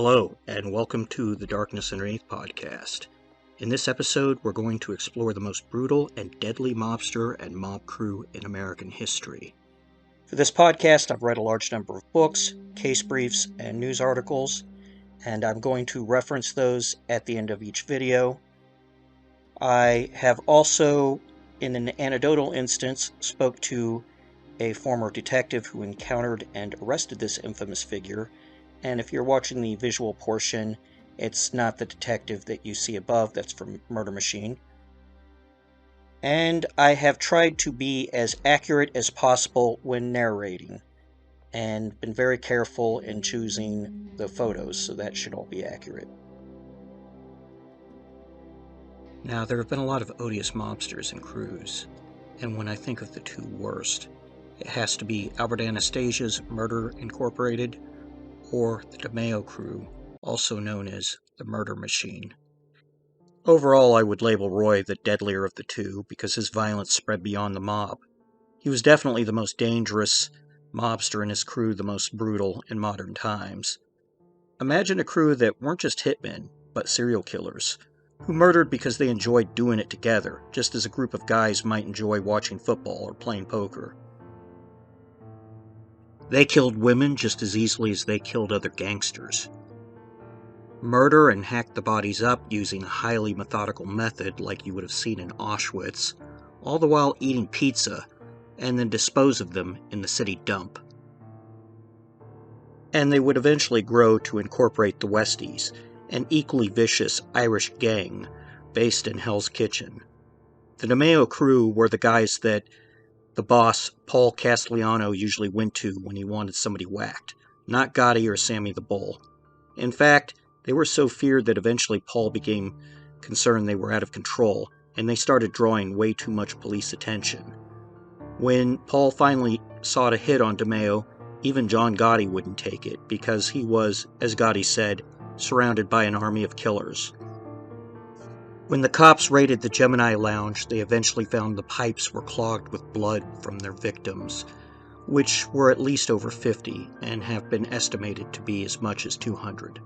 Hello, and welcome to the Darkness Underneath podcast. In this episode, we're going to explore the most brutal and deadly mobster and mob crew in American history. For this podcast, I've read a large number of books, case briefs, and news articles, and I'm going to reference those at the end of each video. I have also, in an anecdotal instance, spoke to a former detective who encountered and arrested this infamous figure. And if you're watching the visual portion, it's not the detective that you see above, that's from Murder Machine. And I have tried to be as accurate as possible when narrating, and been very careful in choosing the photos, so that should all be accurate. Now, there have been a lot of odious mobsters and crews, and when I think of the two worst, it has to be Albert Anastasia's Murder Incorporated, or the DeMeo crew, also known as the Murder Machine. Overall, I would label Roy the deadlier of the two because his violence spread beyond the mob. He was definitely the most dangerous mobster and his crew the most brutal in modern times. Imagine a crew that weren't just hitmen, but serial killers, who murdered because they enjoyed doing it together, just as a group of guys might enjoy watching football or playing poker. They killed women just as easily as they killed other gangsters. Murder and hack the bodies up using a highly methodical method like you would have seen in Auschwitz, all the while eating pizza, and then dispose of them in the city dump. And they would eventually grow to incorporate the Westies, an equally vicious Irish gang based in Hell's Kitchen. The DeMeo crew were the guys that the boss, Paul Castellano, usually went to when he wanted somebody whacked, not Gotti or Sammy the Bull. In fact, they were so feared that eventually Paul became concerned they were out of control, and they started drawing way too much police attention. When Paul finally sought a hit on DeMeo, even John Gotti wouldn't take it, because he was, as Gotti said, surrounded by an army of killers. When the cops raided the Gemini Lounge, they eventually found the pipes were clogged with blood from their victims, which were at least over 50 and have been estimated to be as much as 200.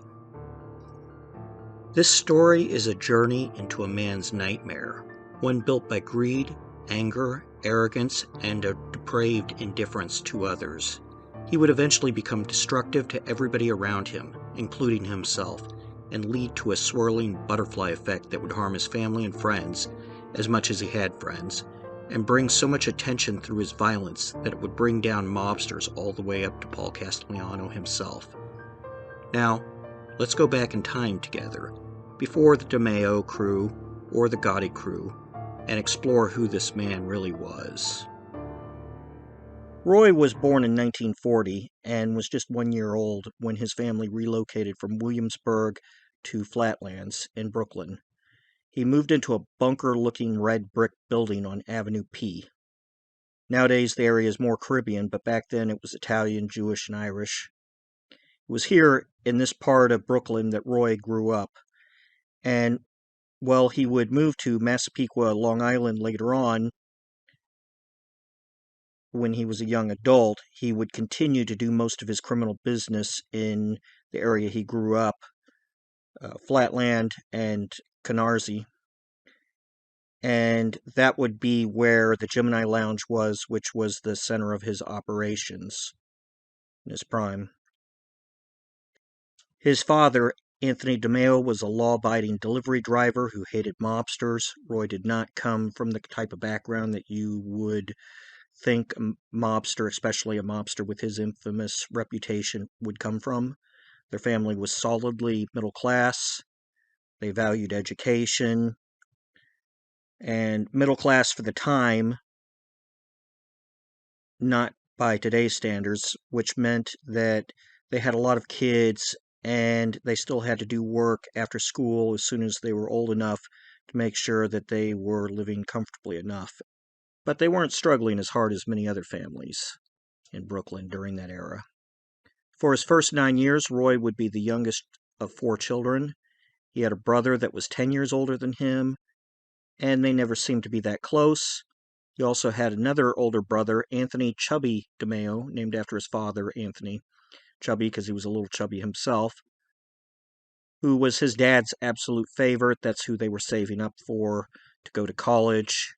This story is a journey into a man's nightmare, one built by greed, anger, arrogance, and a depraved indifference to others. He would eventually become destructive to everybody around him, including himself, and lead to a swirling butterfly effect that would harm his family and friends, as much as he had friends, and bring so much attention through his violence that it would bring down mobsters all the way up to Paul Castellano himself. Now, let's go back in time together, before the DeMeo crew or the Gotti crew, and explore who this man really was. Roy was born in 1940 and was just 1 year old when his family relocated from Williamsburg to Flatlands in Brooklyn. He moved into a bunker-looking red brick building on Avenue P. Nowadays the area is more Caribbean, but back then it was Italian, Jewish, and Irish. It was here in this part of Brooklyn that Roy grew up. And while he would move to Massapequa, Long Island later on, when he was a young adult, he would continue to do most of his criminal business in the area he grew up, Flatland and Canarsie. And that would be where the Gemini Lounge was, which was the center of his operations in his prime. His father, Anthony DeMeo, was a law-abiding delivery driver who hated mobsters. Roy did not come from the type of background that you would think a mobster, especially a mobster with his infamous reputation, would come from. Their family was solidly middle class. They valued education. And middle class for the time, not by today's standards, which meant that they had a lot of kids and they still had to do work after school as soon as they were old enough to make sure that they were living comfortably enough. But they weren't struggling as hard as many other families in Brooklyn during that era. For his first 9 years, Roy would be the youngest of 4 children. He had a brother that was 10 years older than him, and they never seemed to be that close. He also had another older brother, Anthony Chubby DeMeo, named after his father, Anthony Chubby, because he was a little chubby himself. who was his dad's absolute favorite. That's who they were saving up for to go to college.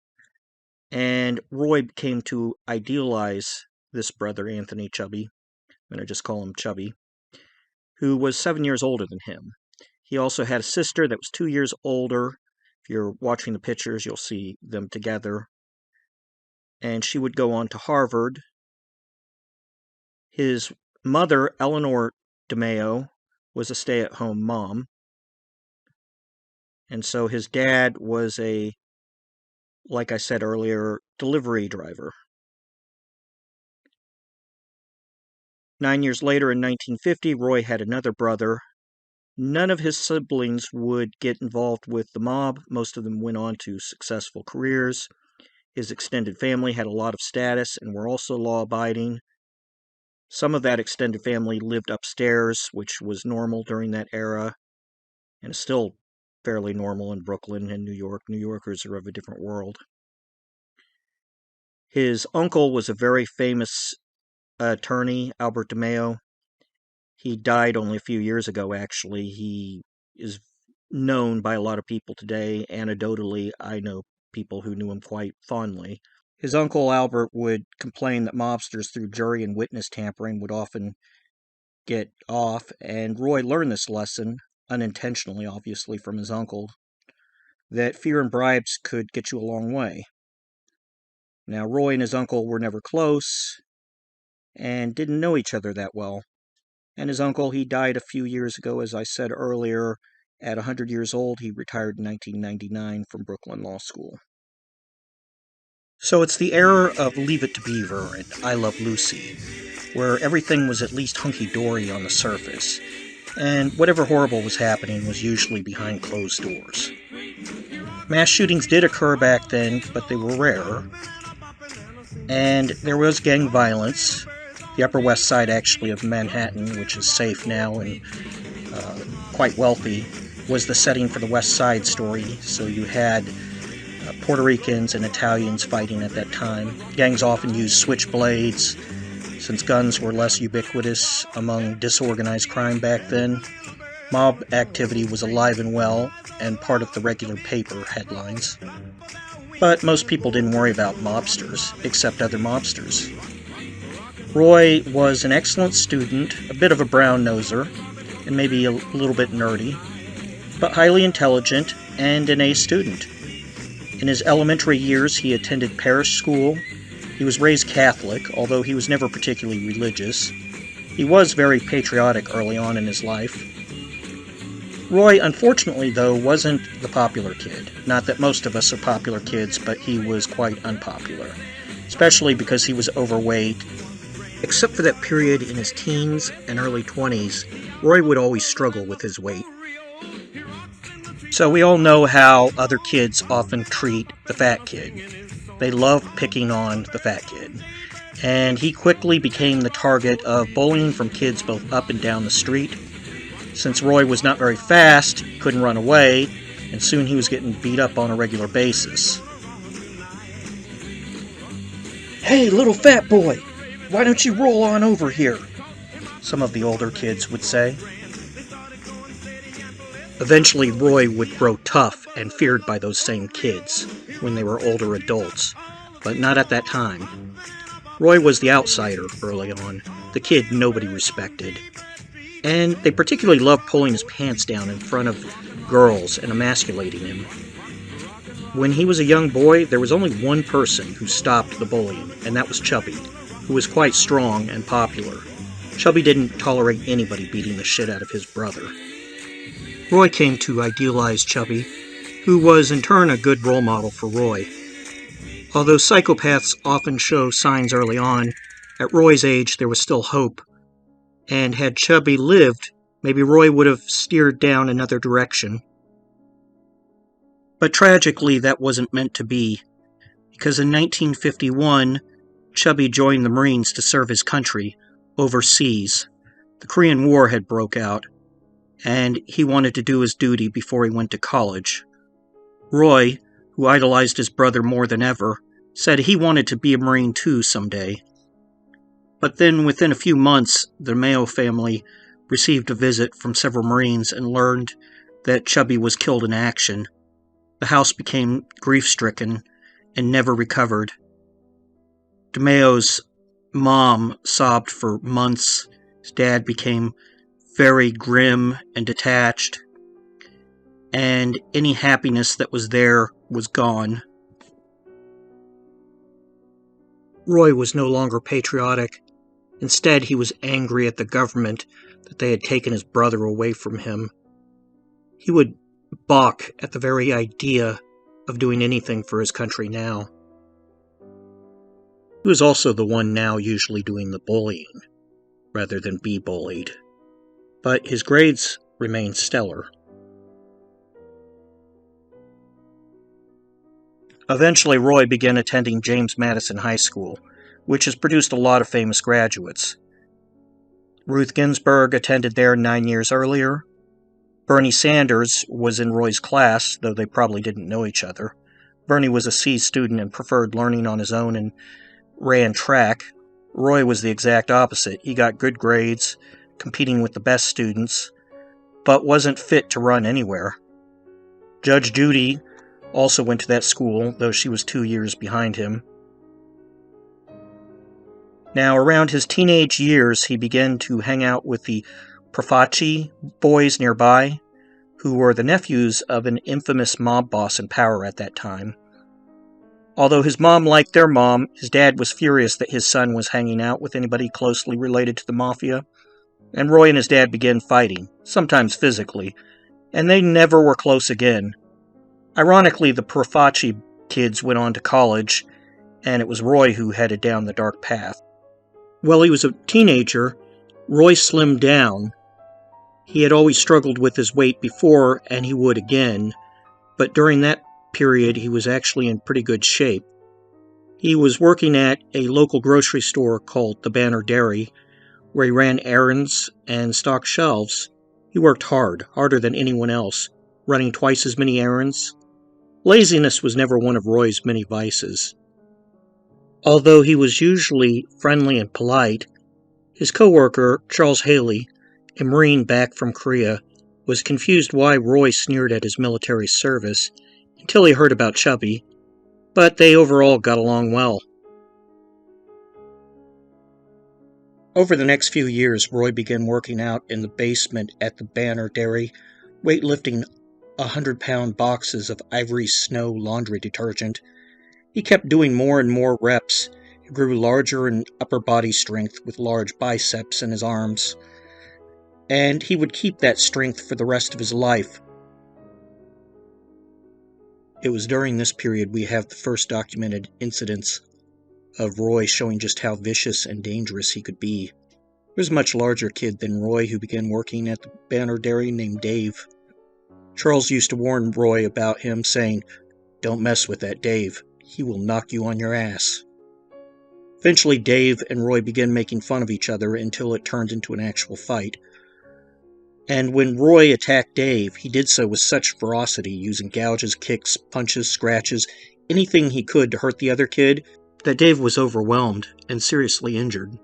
And Roy came to idealize this brother, Anthony Chubby. I'm going to just call him Chubby, who was 7 years older than him. He also had a sister that was 2 years older. If you're watching the pictures, you'll see them together. And she would go on to Harvard. His mother, Eleanor DeMeo, was a stay-at-home mom. And so his dad was like I said earlier, delivery driver. 9 years later, in 1950, Roy had another brother. None of his siblings would get involved with the mob. Most of them went on to successful careers. His extended family had a lot of status and were also law-abiding. Some of that extended family lived upstairs, which was normal during that era, and is still fairly normal in Brooklyn and New York. New Yorkers are of a different world. His uncle was a very famous attorney, Albert DeMeo. He died only a few years ago, actually. He is known by a lot of people today. Anecdotally, I know people who knew him quite fondly. His uncle Albert would complain that mobsters, through jury and witness tampering, would often get off, and Roy learned this lesson, unintentionally obviously, from his uncle, that fear and bribes could get you a long way. Now, Roy and his uncle were never close and didn't know each other that well. And his uncle, he died a few years ago, as I said earlier. At 100 years old, he retired in 1999 from Brooklyn Law School. So it's the era of Leave It to Beaver and I Love Lucy, where everything was at least hunky-dory on the surface, and whatever horrible was happening was usually behind closed doors. Mass shootings did occur back then, but they were rare, and there was gang violence. The Upper West Side, actually, of Manhattan, which is safe now and quite wealthy, was the setting for the West Side Story, so you had Puerto Ricans and Italians fighting at that time. Gangs often used switchblades, since guns were less ubiquitous among disorganized crime back then. Mob activity was alive and well, and part of the regular paper headlines. But most people didn't worry about mobsters, except other mobsters. Roy was an excellent student, a bit of a brown-noser, and maybe a little bit nerdy, but highly intelligent and an A student. In his elementary years, he attended parish school. He was raised Catholic, although he was never particularly religious. He was very patriotic early on in his life. Roy, unfortunately, though, wasn't the popular kid. Not that most of us are popular kids, but he was quite unpopular, especially because he was overweight. Except for that period in his teens and early 20s, Roy would always struggle with his weight. So we all know how other kids often treat the fat kid. They love picking on the fat kid. And he quickly became the target of bullying from kids both up and down the street. Since Roy was not very fast, couldn't run away, and soon he was getting beat up on a regular basis. "Hey, little fat boy, why don't you roll on over here?" some of the older kids would say. Eventually, Roy would grow tough and feared by those same kids when they were older adults, but not at that time. Roy was the outsider early on, the kid nobody respected. And they particularly loved pulling his pants down in front of girls and emasculating him. When he was a young boy, there was only one person who stopped the bullying, and that was Chubby, who was quite strong and popular. Chubby didn't tolerate anybody beating the shit out of his brother. Roy came to idealize Chubby, who was in turn a good role model for Roy. Although psychopaths often show signs early on, at Roy's age there was still hope, and had Chubby lived, maybe Roy would have steered down another direction. But tragically, that wasn't meant to be, because in 1951, Chubby joined the Marines to serve his country overseas. The Korean War had broke out, and he wanted to do his duty before he went to college. Roy, who idolized his brother more than ever, said he wanted to be a Marine too someday. But then, within a few months, the Mayo family received a visit from several Marines and learned that Chubby was killed in action. The house became grief-stricken and never recovered. DeMayo's mom sobbed for months. His dad became very grim and detached, and any happiness that was there was gone. Roy was no longer patriotic. Instead, he was angry at the government that they had taken his brother away from him. He would balk at the very idea of doing anything for his country now. He was also the one now usually doing the bullying, rather than be bullied. But his grades remained stellar. Eventually, Roy began attending James Madison High School, which has produced a lot of famous graduates. Ruth Ginsburg attended there 9 years earlier. Bernie Sanders was in Roy's class, though they probably didn't know each other. Bernie was a C student and preferred learning on his own and ran track. Roy was the exact opposite. He got good grades, competing with the best students, but wasn't fit to run anywhere. Judge Judy also went to that school, though she was 2 years behind him. Now, around his teenage years, he began to hang out with the Profaci boys nearby, who were the nephews of an infamous mob boss in power at that time. Although his mom liked their mom, his dad was furious that his son was hanging out with anybody closely related to the mafia, and Roy and his dad began fighting, sometimes physically, and they never were close again. Ironically, the Profaci kids went on to college, and it was Roy who headed down the dark path. While he was a teenager, Roy slimmed down. He had always struggled with his weight before, and he would again, but during that period he was actually in pretty good shape. He was working at a local grocery store called the Banner Dairy, where he ran errands and stocked shelves. He worked hard, harder than anyone else, running twice as many errands. Laziness was never one of Roy's many vices. Although he was usually friendly and polite, his co-worker, Charles Haley, a Marine back from Korea, was confused why Roy sneered at his military service until he heard about Chubby, but they overall got along well. Over the next few years, Roy began working out in the basement at the Banner Dairy, weightlifting 100-pound boxes of Ivory Snow laundry detergent. He kept doing more and more reps. He grew larger in upper body strength with large biceps in his arms, and he would keep that strength for the rest of his life. It was during this period we have the first documented incidents of Roy showing just how vicious and dangerous he could be. There was a much larger kid than Roy who began working at the Banner Dairy named Dave. Charles used to warn Roy about him, saying, "Don't mess with that Dave. He will knock you on your ass." Eventually, Dave and Roy began making fun of each other until it turned into an actual fight. And when Roy attacked Dave, he did so with such ferocity, using gouges, kicks, punches, scratches, anything he could to hurt the other kid, that Dave was overwhelmed and seriously injured.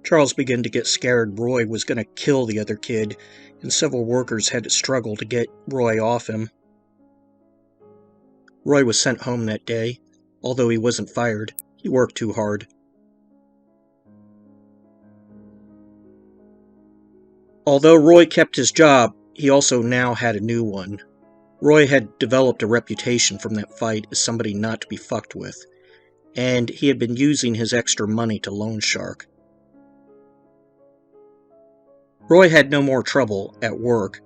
Charles began to get scared Roy was going to kill the other kid, and several workers had to struggle to get Roy off him. Roy was sent home that day. Although he wasn't fired, he worked too hard. Although Roy kept his job, he also now had a new one. Roy had developed a reputation from that fight as somebody not to be fucked with, and he had been using his extra money to loan shark. Roy had no more trouble at work,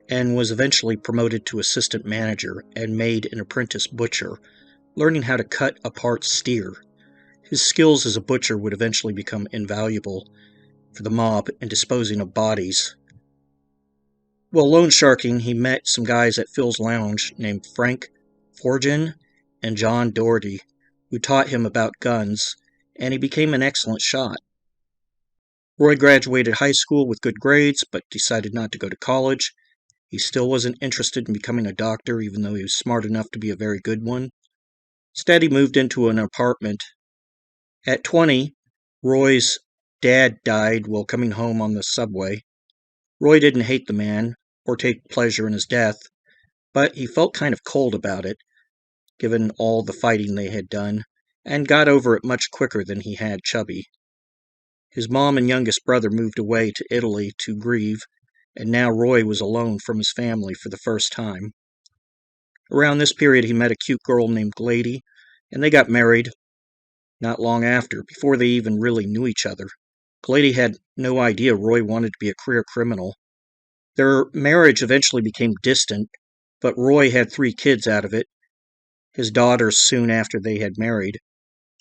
and was eventually promoted to assistant manager and made an apprentice butcher, learning how to cut apart steer. His skills as a butcher would eventually become invaluable for the mob in disposing of bodies. While loan sharking, he met some guys at Phil's Lounge named Frank Forgin and John Doherty, who taught him about guns, and he became an excellent shot. Roy graduated high school with good grades, but decided not to go to college. He still wasn't interested in becoming a doctor, even though he was smart enough to be a very good one. Instead, he moved into an apartment. At 20, Roy's dad died while coming home on the subway. Roy didn't hate the man or take pleasure in his death, but he felt kind of cold about it, given all the fighting they had done, and got over it much quicker than he had Chubby. His mom and youngest brother moved away to Italy to grieve, and now Roy was alone from his family for the first time. Around this period, he met a cute girl named Glady, and they got married not long after, before they even really knew each other. Glady had no idea Roy wanted to be a career criminal. Their marriage eventually became distant, but Roy had 3 kids out of it, his daughters soon after they had married.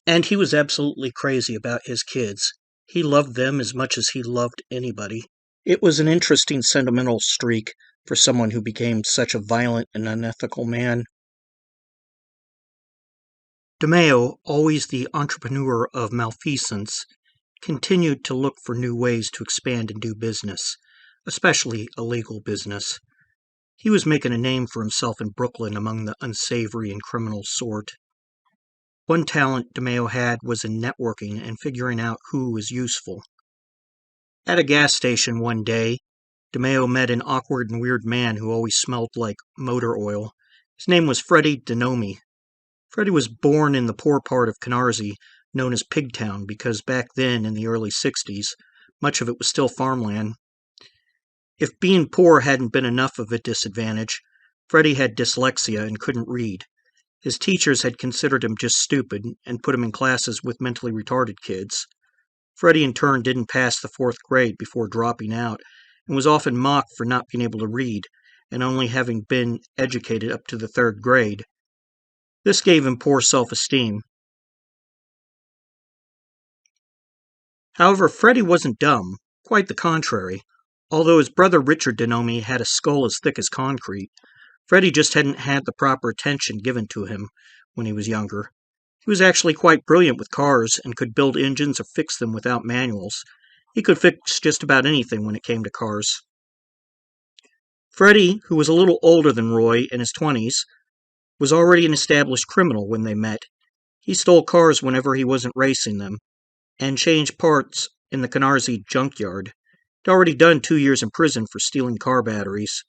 And he was absolutely crazy about his kids. He loved them as much as he loved anybody. It was an interesting sentimental streak for someone who became such a violent and unethical man. DeMeo, always the entrepreneur of malfeasance, continued to look for new ways to expand and do business, especially illegal business. He was making a name for himself in Brooklyn among the unsavory and criminal sort. One talent DeMeo had was in networking and figuring out who was useful. At a gas station one day, DeMeo met an awkward and weird man who always smelled like motor oil. His name was Freddie Denomi. Freddie was born in the poor part of Canarsie, known as Pigtown, because back then, in the early 60s, much of it was still farmland. If being poor hadn't been enough of a disadvantage, Freddie had dyslexia and couldn't read. His teachers had considered him just stupid and put him in classes with mentally retarded kids. Freddie, in turn, didn't pass the 4th grade before dropping out and was often mocked for not being able to read and only having been educated up to the 3rd grade. This gave him poor self-esteem. However, Freddie wasn't dumb, quite the contrary. Although his brother Richard Denomi had a skull as thick as concrete, Freddie just hadn't had the proper attention given to him when he was younger. He was actually quite brilliant with cars and could build engines or fix them without manuals. He could fix just about anything when it came to cars. Freddie, who was a little older than Roy, in his 20s, was already an established criminal when they met. He stole cars whenever he wasn't racing them, and changed parts in the Canarsie junkyard. He'd already done 2 years in prison for stealing car batteries.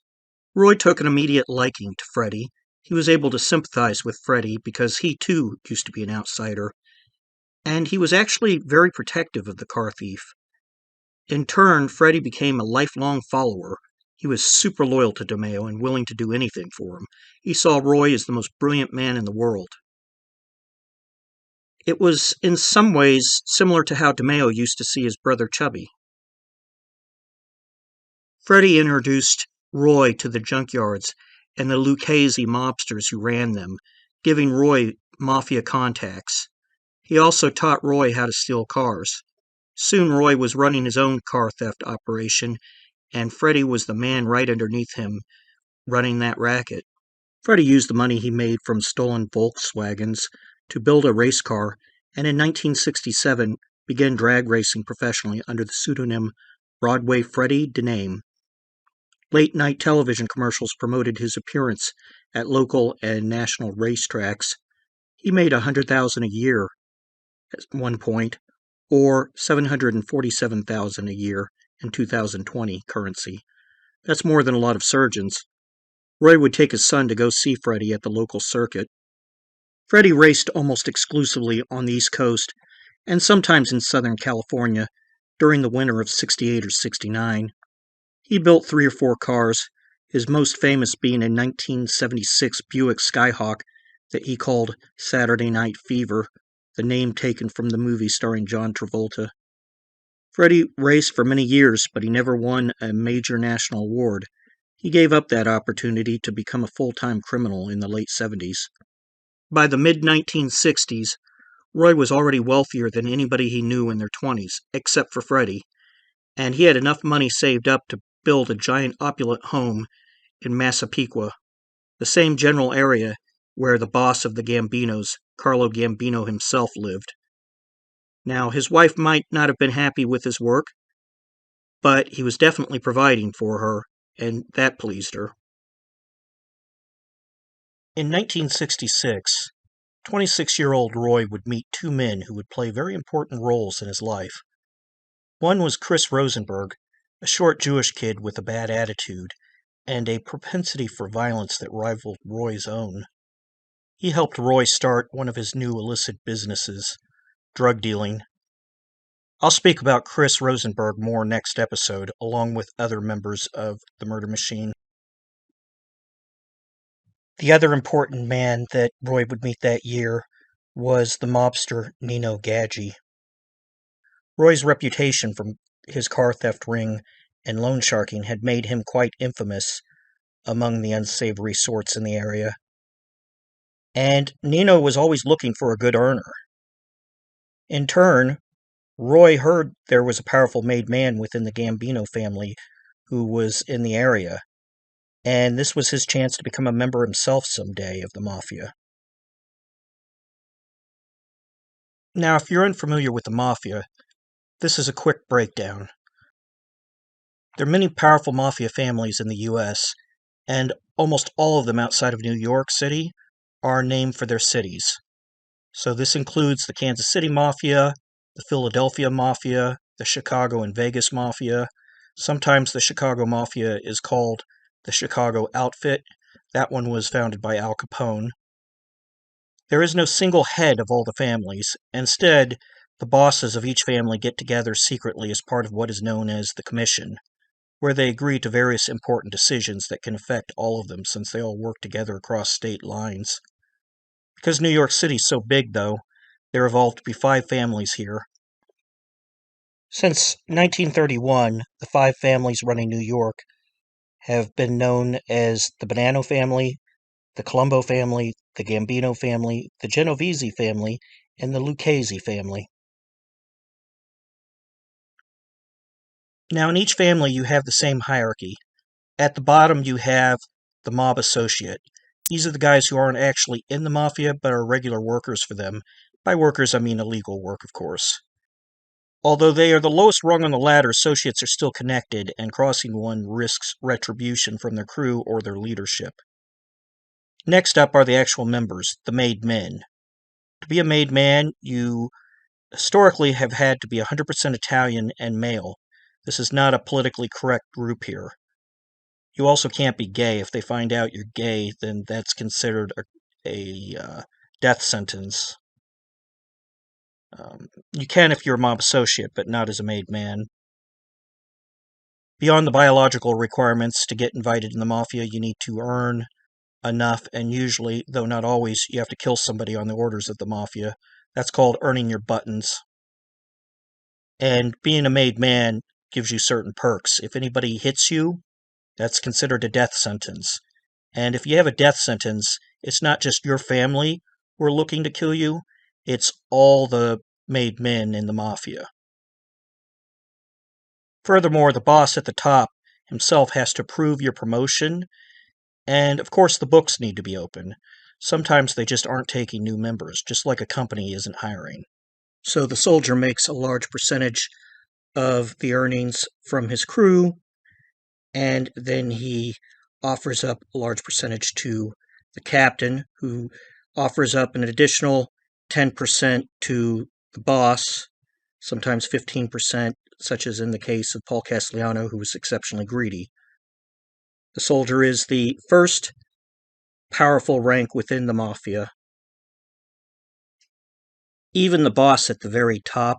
Roy took an immediate liking to Freddie. He was able to sympathize with Freddie because he too used to be an outsider, and he was actually very protective of the car thief. In turn, Freddie became a lifelong follower. He was super loyal to DeMeo and willing to do anything for him. He saw Roy as the most brilliant man in the world. It was in some ways similar to how DeMeo used to see his brother Chubby. Freddie introduced Roy to the junkyards and the Lucchese mobsters who ran them, giving Roy mafia contacts. He also taught Roy how to steal cars. Soon Roy was running his own car theft operation, and Freddie was the man right underneath him running that racket. Freddie used the money he made from stolen Volkswagens to build a race car, and in 1967 began drag racing professionally under the pseudonym Broadway Freddie Dename. Late-night television commercials promoted his appearance at local and national racetracks. He made $100,000 a year at one point, or $747,000 a year in 2020 currency. That's more than a lot of surgeons. Roy would take his son to go see Freddie at the local circuit. Freddie raced almost exclusively on the East Coast and sometimes in Southern California during the winter of 68 or 69. He built 3 or 4 cars, his most famous being a 1976 Buick Skyhawk that he called Saturday Night Fever, the name taken from the movie starring John Travolta. Freddie raced for many years, but he never won a major national award. He gave up that opportunity to become a full-time criminal in the late 70s. By the mid-1960s, Roy was already wealthier than anybody he knew in their 20s, except for Freddie, and he had enough money saved up to build a giant opulent home in Massapequa, the same general area where the boss of the Gambinos, Carlo Gambino himself, lived. Now, his wife might not have been happy with his work, but he was definitely providing for her, and that pleased her. In 1966, 26-year-old Roy would meet 2 men who would play very important roles in his life. One was Chris Rosenberg, a short Jewish kid with a bad attitude and a propensity for violence that rivaled Roy's own. He helped Roy start one of his new illicit businesses, drug dealing. I'll speak about Chris Rosenberg more next episode, along with other members of the Murder Machine. The other important man that Roy would meet that year was the mobster Nino Gadji. Roy's reputation from his car theft ring and loan sharking had made him quite infamous among the unsavory sorts in the area. And Nino was always looking for a good earner. In turn, Roy heard there was a powerful made man within the Gambino family who was in the area, and this was his chance to become a member himself someday of the Mafia. Now, if you're unfamiliar with the Mafia, this is a quick breakdown. There are many powerful Mafia families in the U.S., and almost all of them outside of New York City are named for their cities. So this includes the Kansas City Mafia, the Philadelphia Mafia, the Chicago and Vegas Mafia. Sometimes the Chicago Mafia is called the Chicago Outfit. That one was founded by Al Capone. There is no single head of all the families. Instead, the bosses of each family get together secretly as part of what is known as the Commission, where they agree to various important decisions that can affect all of them since they all work together across state lines. Because New York City is so big, though, there evolved to be 5 families here. Since 1931, the 5 families running New York have been known as the Bonanno family, the Colombo family, the Gambino family, the Genovese family, and the Lucchese family. Now, in each family, you have the same hierarchy. At the bottom, you have the mob associate. These are the guys who aren't actually in the Mafia, but are regular workers for them. By workers, I mean illegal work, of course. Although they are the lowest rung on the ladder, associates are still connected, and crossing one risks retribution from their crew or their leadership. Next up are the actual members, the made men. To be a made man, you historically have had to be 100% Italian and male. This is not a politically correct group here. You also can't be gay. If they find out you're gay, then that's considered a death sentence. You can if you're a mob associate, but not as a made man. Beyond the biological requirements to get invited in the Mafia, you need to earn enough, and usually, though not always, you have to kill somebody on the orders of the Mafia. That's called earning your buttons. And being a made man gives you certain perks. If anybody hits you, that's considered a death sentence. And if you have a death sentence, it's not just your family who are looking to kill you, it's all the made men in the Mafia. Furthermore, the boss at the top himself has to approve your promotion, and of course the books need to be open. Sometimes they just aren't taking new members, just like a company isn't hiring. So the soldier makes a large percentage of the earnings from his crew, and then he offers up a large percentage to the captain, who offers up an additional 10% to the boss, sometimes 15%, such as in the case of Paul Castellano, who was exceptionally greedy. The soldier is the first powerful rank within the Mafia. Even the boss at the very top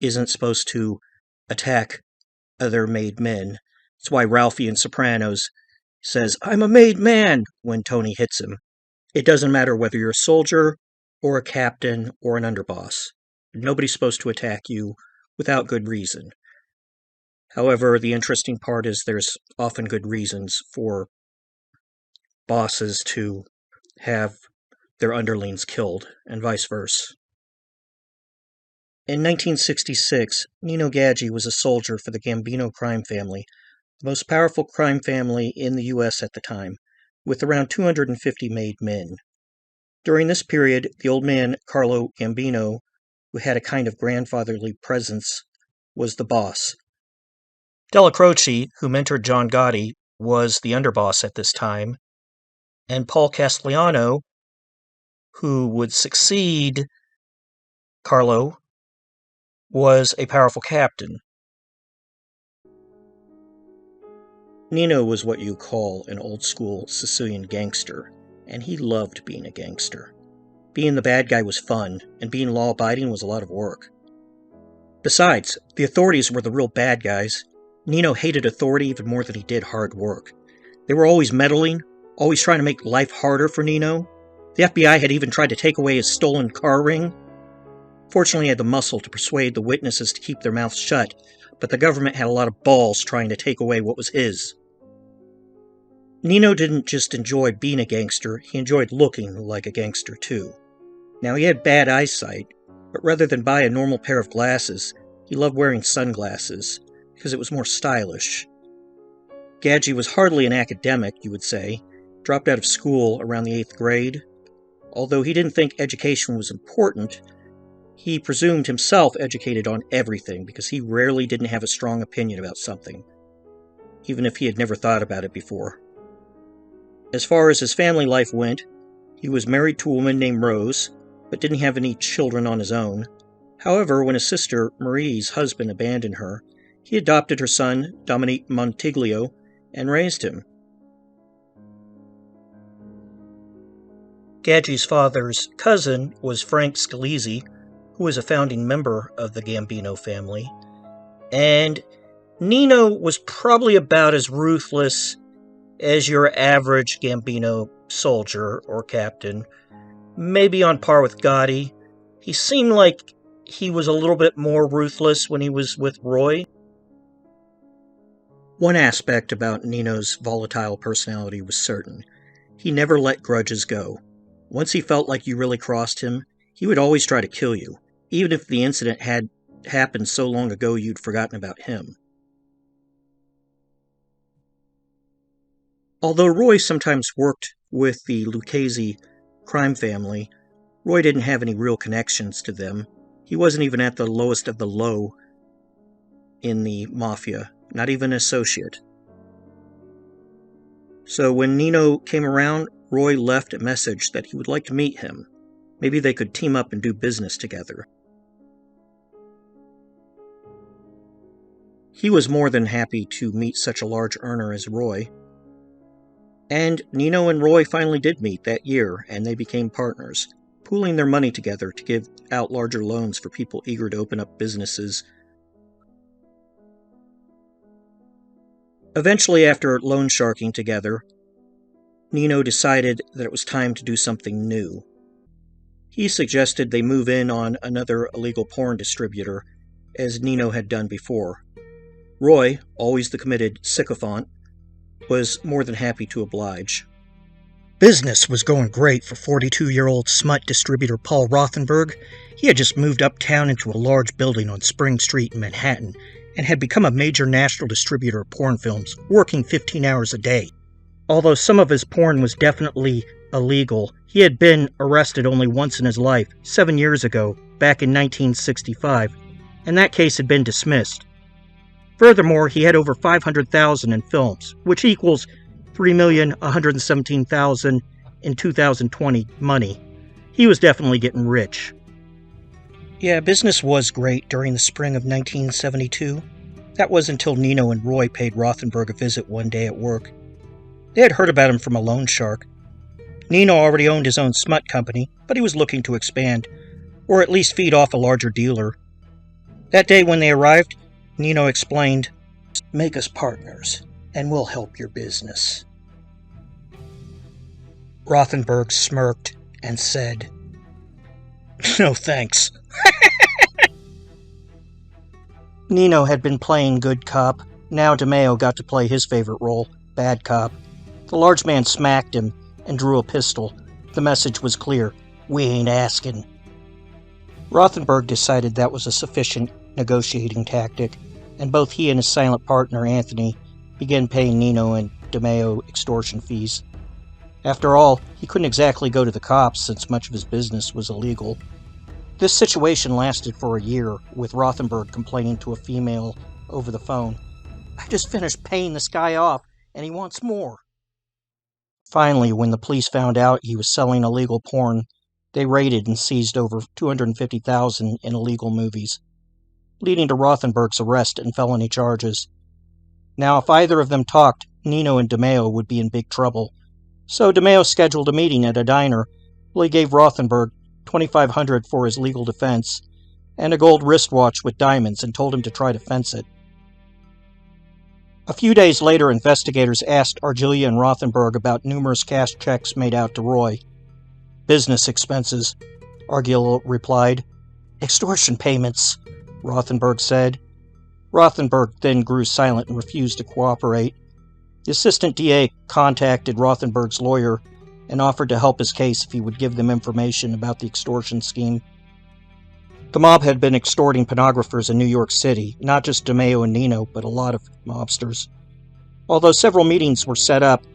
isn't supposed to attack other made men. That's why Ralphie in Sopranos says, "I'm a made man," when Tony hits him. It doesn't matter whether you're a soldier or a captain or an underboss. Nobody's supposed to attack you without good reason. However, the interesting part is there's often good reasons for bosses to have their underlings killed, and vice versa. In 1966, Nino Gadji was a soldier for the Gambino crime family, the most powerful crime family in the U.S. at the time, with around 250 made men. During this period, the old man Carlo Gambino, who had a kind of grandfatherly presence, was the boss. Della Croce, who mentored John Gotti, was the underboss at this time, and Paul Castellano, who would succeed Carlo, was a powerful captain. Nino was what you call an old-school Sicilian gangster, and he loved being a gangster. Being the bad guy was fun, and being law-abiding was a lot of work. Besides, the authorities were the real bad guys. Nino hated authority even more than he did hard work. They were always meddling, always trying to make life harder for Nino. The FBI had even tried to take away his stolen car ring. Fortunately, he had the muscle to persuade the witnesses to keep their mouths shut, but the government had a lot of balls trying to take away what was his. Nino didn't just enjoy being a gangster, he enjoyed looking like a gangster too. Now, he had bad eyesight, but rather than buy a normal pair of glasses, he loved wearing sunglasses, because it was more stylish. Gadji was hardly an academic, you would say, dropped out of school around the 8th grade. Although he didn't think education was important, he presumed himself educated on everything because he rarely didn't have a strong opinion about something, even if he had never thought about it before. As far as his family life went, he was married to a woman named Rose, but didn't have any children on his own. However, when his sister Marie's husband abandoned her, he adopted her son, Dominique Montiglio, and raised him. Gadji's father's cousin was Frank Scalise, who was a founding member of the Gambino family, and Nino was probably about as ruthless as your average Gambino soldier or captain, maybe on par with Gotti. He seemed like he was a little bit more ruthless when he was with Roy. One aspect about Nino's volatile personality was certain. He never let grudges go. Once he felt like you really crossed him, he would always try to kill you, even if the incident had happened so long ago you'd forgotten about him. Although Roy sometimes worked with the Lucchese crime family, Roy didn't have any real connections to them. He wasn't even at the lowest of the low in the mafia, not even an associate. So when Nino came around, Roy left a message that he would like to meet him. Maybe they could team up and do business together. He was more than happy to meet such a large earner as Roy. And Nino and Roy finally did meet that year, and they became partners, pooling their money together to give out larger loans for people eager to open up businesses. Eventually, after loan sharking together, Nino decided that it was time to do something new. He suggested they move in on another illegal porn distributor, as Nino had done before. Roy, always the committed sycophant, was more than happy to oblige. Business was going great for 42-year-old smut distributor Paul Rothenberg. He had just moved uptown into a large building on Spring Street in Manhattan and had become a major national distributor of porn films, working 15 hours a day. Although some of his porn was definitely illegal, he had been arrested only once in his life, 7 years ago, back in 1965, and that case had been dismissed. Furthermore, he had over $500,000 in films, which equals $3,117,000 in 2020 money. He was definitely getting rich. Yeah, business was great during the spring of 1972. That was until Nino and Roy paid Rothenberg a visit one day at work. They had heard about him from a loan shark. Nino already owned his own smut company, but he was looking to expand, or at least feed off a larger dealer. That day when they arrived, Nino explained, "Make us partners, and we'll help your business." Rothenberg smirked and said, "No thanks." Nino had been playing good cop. Now DeMeo got to play his favorite role, bad cop. The large man smacked him and drew a pistol. The message was clear: we ain't asking. Rothenberg decided that was a sufficient negotiating tactic, and both he and his silent partner, Anthony, began paying Nino and DeMeo extortion fees. After all, he couldn't exactly go to the cops since much of his business was illegal. This situation lasted for a year, with Rothenberg complaining to a female over the phone, "I just finished paying this guy off, and he wants more." Finally, when the police found out he was selling illegal porn, they raided and seized over $250,000 in illegal movies, leading to Rothenberg's arrest and felony charges. Now, if either of them talked, Nino and DeMeo would be in big trouble. So DeMeo scheduled a meeting at a diner. He gave Rothenberg $2,500 for his legal defense and a gold wristwatch with diamonds and told him to try to fence it. A few days later, investigators asked Argilia and Rothenberg about numerous cash checks made out to Roy. "Business expenses," Argilia replied. "Extortion payments," Rothenberg said. Rothenberg then grew silent and refused to cooperate. The assistant DA contacted Rothenberg's lawyer and offered to help his case if he would give them information about the extortion scheme. The mob had been extorting pornographers in New York City, not just DeMeo and Nino, but a lot of mobsters. Although several meetings were set up,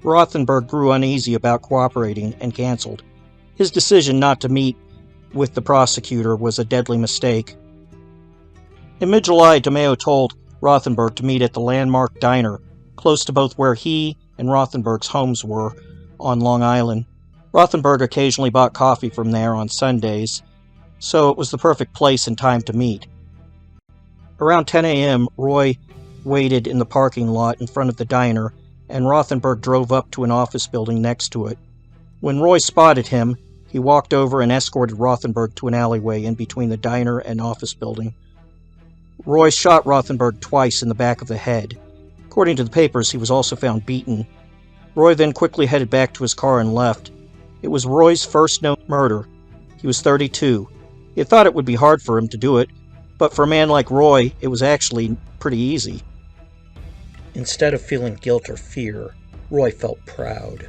Rothenberg grew uneasy about cooperating and canceled. His decision not to meet with the prosecutor was a deadly mistake. In mid-July, DeMeo told Rothenberg to meet at the Landmark Diner, close to both where he and Rothenberg's homes were on Long Island. Rothenberg occasionally bought coffee from there on Sundays, so it was the perfect place and time to meet. Around 10 a.m., Roy waited in the parking lot in front of the diner, and Rothenberg drove up to an office building next to it. When Roy spotted him, he walked over and escorted Rothenberg to an alleyway in between the diner and office building. Roy shot Rothenberg twice in the back of the head. According to the papers, he was also found beaten. Roy then quickly headed back to his car and left. It was Roy's first known murder. He was 32. He had thought it would be hard for him to do it, but for a man like Roy, it was actually pretty easy. Instead of feeling guilt or fear, Roy felt proud.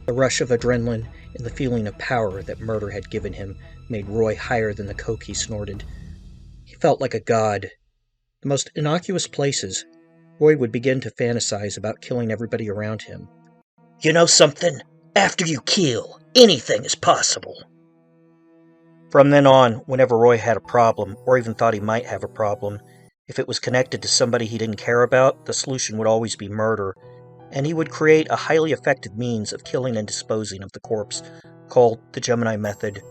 The rush of adrenaline and the feeling of power that murder had given him made Roy higher than the coke he snorted. He felt like a god. The most innocuous places, Roy would begin to fantasize about killing everybody around him. "You know something? After you kill, anything is possible." From then on, whenever Roy had a problem, or even thought he might have a problem, if it was connected to somebody he didn't care about, the solution would always be murder, and he would create a highly effective means of killing and disposing of the corpse, called the Gemini Method,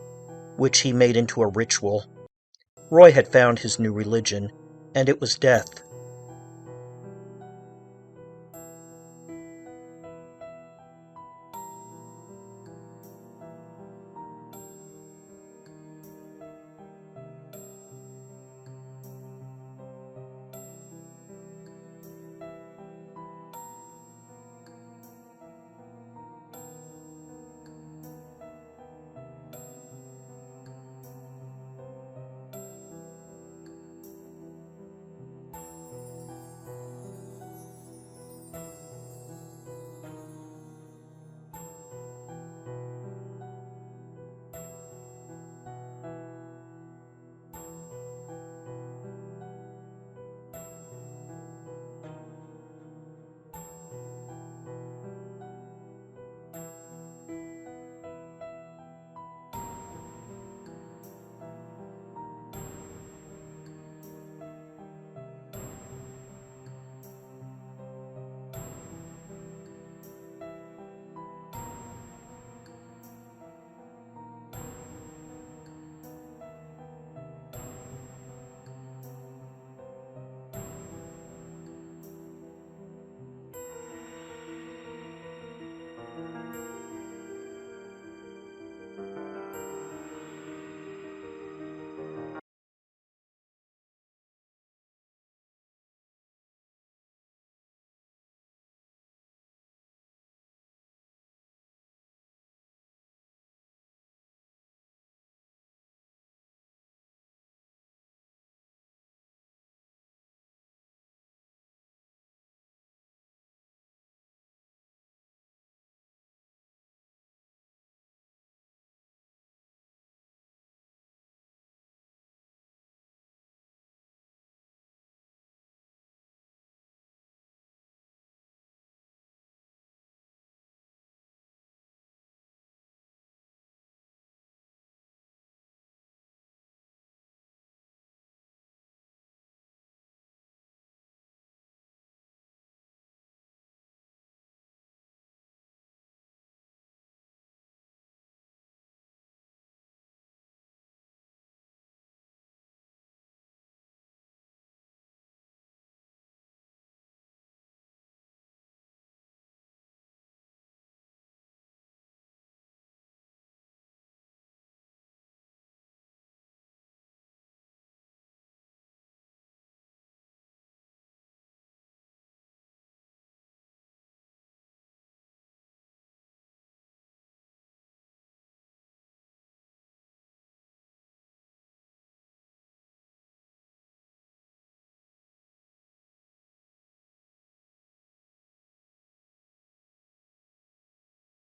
which he made into a ritual. Roy had found his new religion, and it was death.